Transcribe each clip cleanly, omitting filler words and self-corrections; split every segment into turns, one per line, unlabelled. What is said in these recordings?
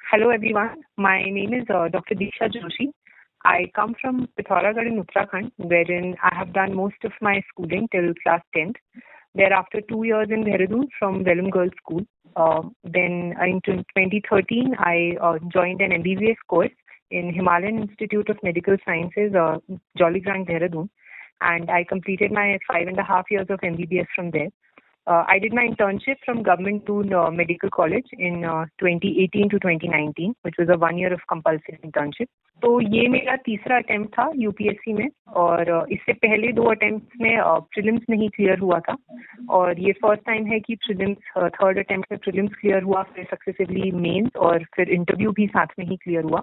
Hello everyone, my name is Dr. Deeksha Joshi. I come from Pithoragarh in Uttarakhand, wherein I have done most of my schooling till class 10th. Thereafter 2 years in Dehradun from Vellum Girls School. Then in 2013, I joined an MBBS course in Himalayan Institute of Medical Sciences, Jollygrant, Dehradun, and I completed my 5.5 years of MBBS from there. I did my internship from Government Toon Medical College in 2018 to 2019, which was a 1 year of compulsory internship. तो ये मेरा तीसरा attempt था UPSC में, और इससे पहले 2 attempt में प्रीलिम्स नहीं क्लियर हुआ था, और ये फर्स्ट टाइम है कि प्रीलिम्स थर्ड अटेम्प्ट में प्रीलिम्स क्लियर हुआ, फिर सक्सेसिवली मेंस और फिर इंटरव्यू भी साथ में ही क्लियर हुआ.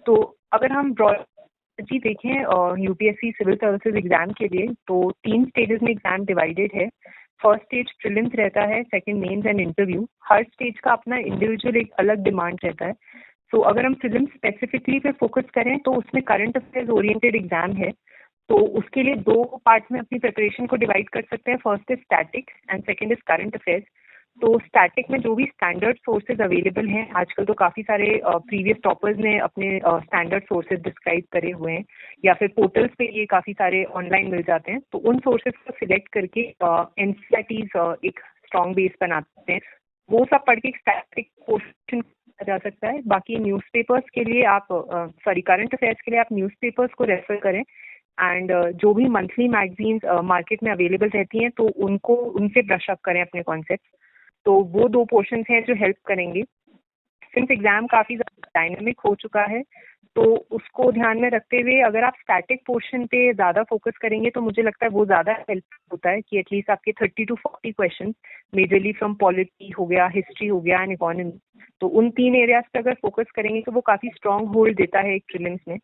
तो अगर हम ब्रॉडली देखें यूपीएससी सिविल सर्विसेज एग्जाम के लिए, तो 3 स्टेजेस में एग्जाम डिवाइडेड है. फर्स्ट स्टेज प्रीलिम्स रहता है, सेकंड मेंस एंड इंटरव्यू. हर स्टेज का अपना इंडिविजुअल एक अलग डिमांड रहता है. तो अगर हम प्रीलिम्स स्पेसिफिकली पे फोकस करें तो उसमें करंट अफेयर्स ओरिएंटेड एग्जाम है. तो उसके लिए 2 पार्ट में अपनी प्रिपरेशन को डिवाइड कर सकते हैं. First is statics and second is current affairs. तो स्टैटिक में जो भी स्टैंडर्ड सोर्सेज अवेलेबल हैं, आजकल तो काफ़ी सारे प्रीवियस टॉपर्स ने अपने स्टैंडर्ड सोर्सेज डिस्क्राइब करे हुए हैं, या फिर पोर्टल्स पे ये काफ़ी सारे ऑनलाइन मिल जाते हैं. तो उन सोर्सेज को सिलेक्ट करके एनसीईआरटीज एक स्ट्रॉन्ग बेस बनाते हैं. वो सब पढ़ के एक स्टैटिक पोर्शन जा सकता है. बाकी न्यूज़पेपर्स के लिए आप करंट अफेयर्स के लिए आप न्यूज़पेपर्स को रेफर करें, एंड जो भी मंथली मैगजीन्स मार्केट में अवेलेबल रहती हैं तो उनसे ब्रश अप करें अपने कॉन्सेप्ट. तो वो 2 पोर्शंस हैं जो हेल्प करेंगे. सिंस एग्जाम काफ़ी डायनेमिक हो चुका है, तो उसको ध्यान में रखते हुए अगर आप स्टैटिक पोर्शन पे ज़्यादा फोकस करेंगे तो मुझे लगता है वो ज़्यादा हेल्प होता है कि एटलीस्ट आपके 30 to 40 question majorly from polity हो गया, हिस्ट्री हो गया एंड इकोनॉमी, तो उन 3 एरियाज पे अगर फोकस करेंगे तो वो काफ़ी स्ट्रॉन्ग होल्ड देता है एक प्रीलिम्स में.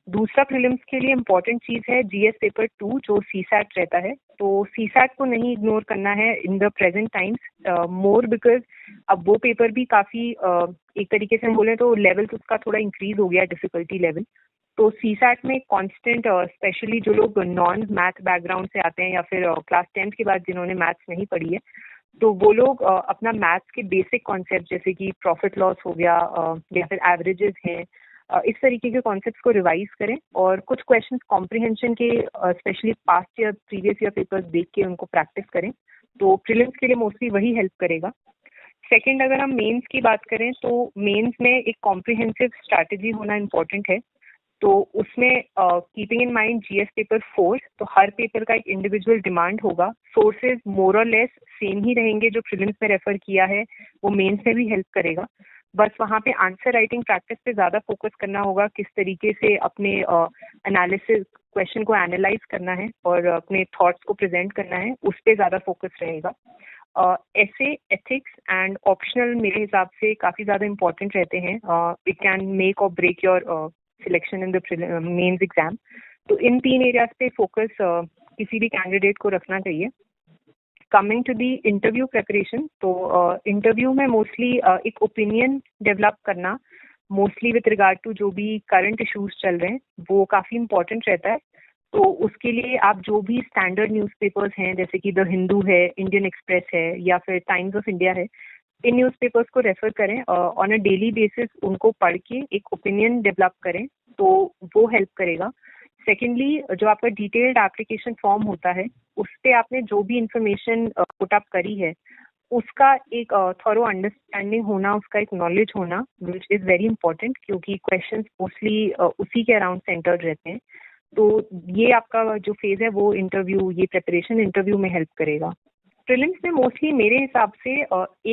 दूसरा प्रीलिम्स के लिए इम्पॉर्टेंट चीज़ है जीएस पेपर 2 जो सीसैट रहता है. तो सीसैट को नहीं इग्नोर करना है in the present times more, because अब वो पेपर भी काफ़ी एक तरीके से हम बोलें तो लेवल तो उसका थोड़ा इंक्रीज हो गया, डिफिकल्टी लेवल. तो सीसैट में कांस्टेंट स्पेशली जो लोग नॉन मैथ बैकग्राउंड से आते हैं या फिर क्लास 10th के बाद जिन्होंने मैथ्स नहीं पढ़ी है, तो वो लोग अपना मैथ्स के बेसिक कॉन्सेप्ट जैसे कि प्रॉफिट लॉस हो गया या फिर एवरेजेस हैं, इस तरीके के कॉन्सेप्ट्स को रिवाइज करें, और कुछ क्वेश्चंस कॉम्प्रिहेंशन के specially past year previous year papers देख के उनको प्रैक्टिस करें. तो प्रीलिम्स के लिए मोस्टली वही हेल्प करेगा. सेकंड, अगर हम मेंस की बात करें तो मेंस में एक कॉम्प्रिहेंसिव स्ट्रैटेजी होना इम्पोर्टेंट है. तो उसमें keeping in mind GS paper 4, तो हर पेपर का एक इंडिविजुअल डिमांड होगा. सोर्सेज मोर और लेस सेम ही रहेंगे, जो प्रीलिम्स में रेफर किया है वो मेंस में भी हेल्प करेगा. बस वहाँ पे आंसर राइटिंग प्रैक्टिस पे ज़्यादा फोकस करना होगा, किस तरीके से अपने एनालिसिस क्वेश्चन को एनालाइज करना है और अपने थॉट्स को प्रेजेंट करना है, उस पर ज़्यादा फोकस रहेगा. ऐसे एथिक्स एंड ऑप्शनल मेरे हिसाब से काफ़ी ज़्यादा इम्पोर्टेंट रहते हैं. इट कैन मेक और break your selection in the mains exam. तो इन 3 एरियाज पे फोकस किसी भी कैंडिडेट को रखना चाहिए. Coming to the interview preparation, तो इंटरव्यू में मोस्टली एक ओपिनियन डेवलप करना, मोस्टली विद रिगार्ड टू जो भी करंट इश्यूज चल रहे हैं, वो काफ़ी इंपॉर्टेंट रहता है. तो उसके लिए आप जो भी स्टैंडर्ड न्यूज़पेपर्स हैं जैसे कि द हिंदू है, इंडियन एक्सप्रेस है या फिर टाइम्स ऑफ इंडिया है, इन न्यूज़पेपर्स को रेफर करें. ऑन अ डेली बेसिस उनको पढ़ के एक ओपिनियन डेवलप करें, तो वो हेल्प करेगा. सेकेंडली, जो आपका डिटेल्ड एप्लीकेशन फॉर्म होता है उस पर आपने जो भी इंफॉर्मेशन पुट अप करी है उसका एक थॉरो अंडरस्टैंडिंग होना, उसका एक नॉलेज होना, विच इज़ वेरी इंपॉर्टेंट, क्योंकि क्वेश्चंस मोस्टली उसी के अराउंड सेंटर्ड रहते हैं. तो ये आपका जो फेज है वो इंटरव्यू, ये प्रिपरेशन इंटरव्यू में हेल्प करेगा. प्रीलिम्स में मोस्टली मेरे हिसाब से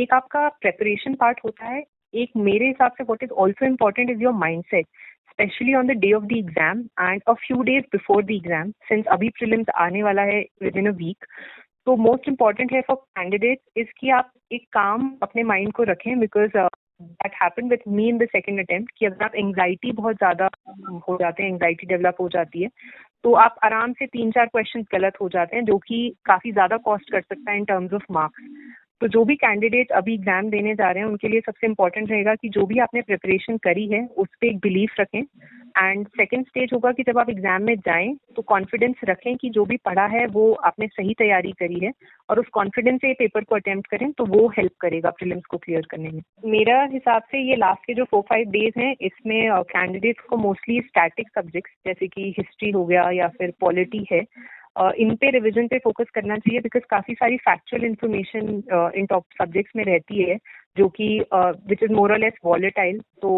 एक आपका प्रिपरेशन पार्ट होता है, एक मेरे हिसाब से what is also important is your mindset, specially on the day of the exam and a few days before the exam. Since अभी प्रीलिम्स आने वाला है विद इन अ वीक, तो मोस्ट इम्पॉर्टेंट है फॉर कैंडिडेट्स इज कि आप एक काम अपने माइंड को रखें, because that happened with me in the second attempt, कि अगर आप एंग्जाइटी बहुत ज़्यादा हो जाते हैं, एंग्जाइटी डेवलप हो जाती है, तो आप आराम से 3-4 क्वेश्चन गलत हो जाते हैं, जो कि काफ़ी ज़्यादा कॉस्ट कर सकता है इन टर्म्स ऑफ मार्क्स. तो जो भी कैंडिडेट अभी एग्जाम देने जा रहे हैं उनके लिए सबसे इम्पोर्टेंट रहेगा कि जो भी आपने प्रिपरेशन करी है उस पर एक बिलीफ रखें एंड सेकेंड स्टेज होगा कि जब आप एग्जाम में जाएं तो कॉन्फिडेंस रखें कि जो भी पढ़ा है वो आपने सही तैयारी करी है और उस कॉन्फिडेंस से पेपर को अटेम्प्ट करें तो वो हेल्प करेगा प्रीलिम्स को क्लियर करने में। मेरा हिसाब से ये लास्ट के जो 4-5 डेज हैं इसमें कैंडिडेट्स को मोस्टली स्टैटिक सब्जेक्ट्स जैसे कि हिस्ट्री हो गया या फिर पॉलिटी है, इन पे रिवीजन पे फोकस करना चाहिए बिकॉज काफ़ी सारी factual information in top subjects में रहती है जो कि विच इज़ मोर और लेस वॉलेटाइल। तो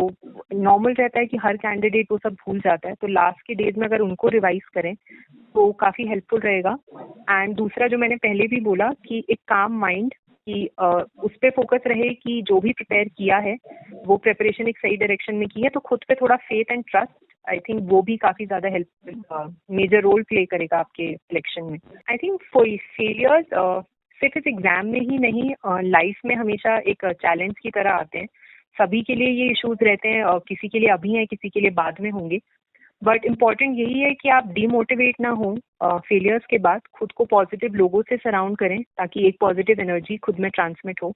नॉर्मल रहता है कि हर कैंडिडेट वो सब भूल जाता है, तो लास्ट के डेज में अगर उनको रिवाइज करें तो काफ़ी हेल्पफुल रहेगा। एंड दूसरा जो मैंने पहले भी बोला कि एक काम माइंड कि उस पर फोकस रहे कि जो भी प्रिपेयर किया है वो प्रिपरेशन एक सही डायरेक्शन में की है, तो खुद पे थोड़ा faith and trust, I think वो भी काफ़ी ज़्यादा हेल्प मेजर रोल प्ले करेगा आपके सिलेक्शन में। आई थिंक फेलियर्स सिर्फ इस एग्जाम में ही नहीं, लाइफ में हमेशा एक चैलेंज की तरह आते हैं। सभी के लिए ये इश्यूज रहते हैं, किसी के लिए अभी हैं, किसी के लिए बाद में होंगे, बट इम्पॉर्टेंट यही है कि आप डीमोटिवेट ना हो फेलियर्स के बाद। खुद को पॉजिटिव लोगों से सराउंड करें ताकि एक पॉजिटिव एनर्जी खुद में ट्रांसमिट हो।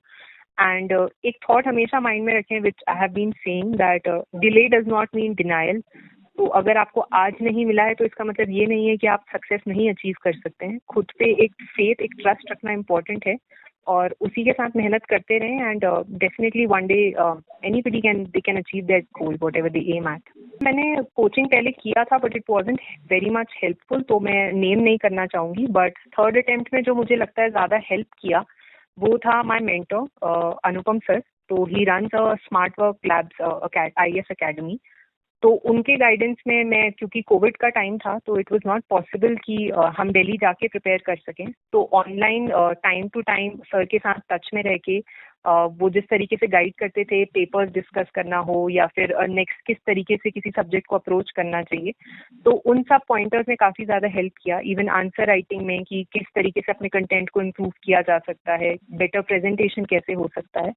एंड एक थॉट हमेशा माइंड में रखें which I have been saying that delay does not mean denial. तो अगर आपको आज नहीं मिला है तो इसका मतलब ये नहीं है कि आप सक्सेस नहीं अचीव कर सकते हैं। खुद पे एक फेथ, एक ट्रस्ट रखना इम्पोर्टेंट है और उसी के साथ मेहनत करते रहें and definitely one day anybody can achieve that goal whatever they aim at. मैंने कोचिंग पहले किया था but it wasn't very much helpful, तो मैं नेम नहीं करना चाहूँगी, बट थर्ड अटेम्प्ट में जो मुझे लगता है ज़्यादा हेल्प किया वो था माय मेंटर अनुपम सर। तो he runs a smart work labs IAS academy. तो उनके गाइडेंस में मैं, क्योंकि कोविड का टाइम था तो इट वाज नॉट पॉसिबल कि हम दिल्ली जाके प्रिपेयर कर सकें, तो online time to time sir के साथ टच में रह के वो जिस तरीके से गाइड करते थे, पेपर्स डिस्कस करना हो या फिर नेक्स्ट किस तरीके से किसी सब्जेक्ट को अप्रोच करना चाहिए, तो उन सब पॉइंटर्स ने काफ़ी ज़्यादा हेल्प किया। इवन आंसर राइटिंग में कि किस तरीके से अपने कंटेंट को इम्प्रूव किया जा सकता है, बेटर प्रेजेंटेशन कैसे हो सकता है।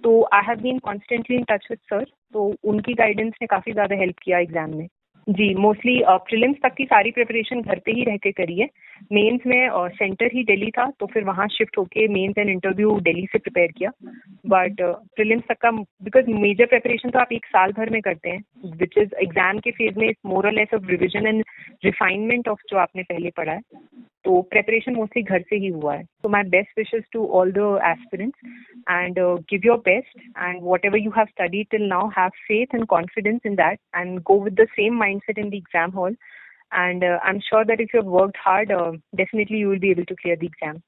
तो I have been constantly in touch with sir, तो उनकी गाइडेंस ने काफ़ी ज़्यादा हेल्प किया एग्जाम में। जी, मोस्टली प्रीलिम्स तक की सारी प्रिपरेशन घर पे ही रह के करी है। मेंस में सेंटर ही दिल्ली था तो फिर वहाँ शिफ्ट होके मेंस एंड इंटरव्यू दिल्ली से प्रिपेयर किया, बट प्रीलिम्स तक का बिकॉज मेजर प्रिपरेशन तो आप एक साल भर में करते हैं विच इज़ एग्जाम के फेज में मोर और less of revision and refinement of जो आपने पहले पढ़ा है, तो प्रेपरेशन मोस्टली घर से ही हुआ है। तो my best wishes to all the aspirants and give your best, and whatever you have studied till now, have faith and confidence in that and go with the same mindset in the exam hall, and I'm sure that if you have worked hard, definitely you will be able to clear the exam.